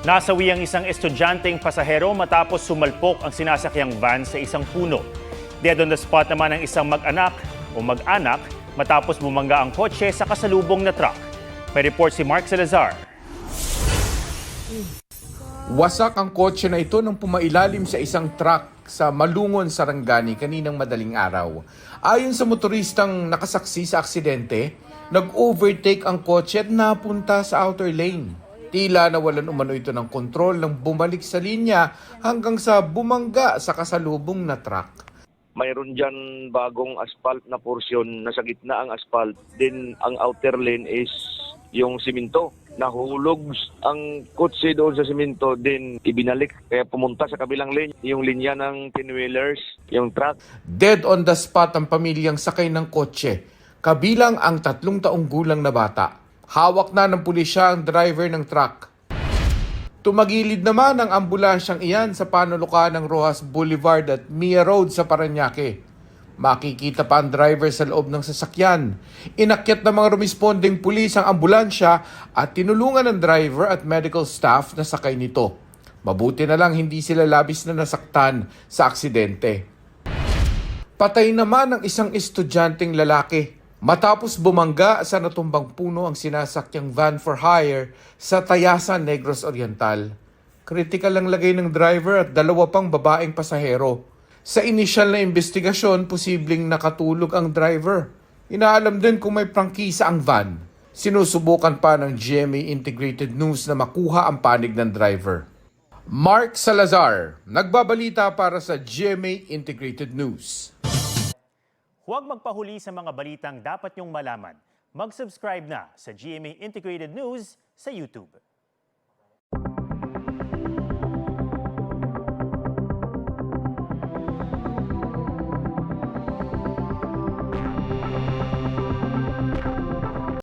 Nasawi ang isang estudyanteng pasahero matapos sumalpok ang sinasakyang van sa isang puno. Dead on the spot naman ang isang mag-anak matapos bumangga ang kotse sa kasalubong na truck. May report si Mark Salazar. Wasak ang kotse na ito nang pumailalim sa isang truck sa Malungon, Sarangani kaninang madaling araw. Ayon sa motoristang nakasaksi sa aksidente, nag-overtake ang kotse at napunta sa outer lane. Tila nawalan umano ito ng kontrol nang bumalik sa linya hanggang sa bumangga sa kasalubong na truck. Mayroon dyan bagong asphalt na porsyon, nasa gitna ang asphalt. Then ang outer lane is yung simento. Nahulog ang kotse doon sa simento, then ibinalik. Kaya pumunta sa kabilang lane, yung linya ng 10-wheelers, yung truck. Dead on the spot ang pamilyang sakay ng kotse, kabilang ang 3 taong gulang na bata. Hawak na ng pulisya ang driver ng truck. Tumagilid naman ang ambulansyang iyan sa panulukan ng Rojas Boulevard at Mia Road sa Parañaque. Makikita pa ang driver sa loob ng sasakyan. Inakyat ng mga rumisponding pulis ang ambulansya at tinulungan ng driver at medical staff na sakay nito. Mabuti na lang hindi sila labis na nasaktan sa aksidente. Patay naman ang isang estudyanteng lalaki matapos bumangga sa natumbang puno ang sinasakyang van for hire sa Tayasan, Negros Oriental. Kritikal ang lagay ng driver at 2 pang babaeng pasahero. Sa inisyal na investigasyon, posibleng nakatulog ang driver. Inaalam din kung may prangkisa ang van. Sinusubukan pa ng GMA Integrated News na makuha ang panig ng driver. Mark Salazar, nagbabalita para sa GMA Integrated News. Huwag magpahuli sa mga balitang dapat niyong malaman. Mag-subscribe na sa GMA Integrated News sa YouTube.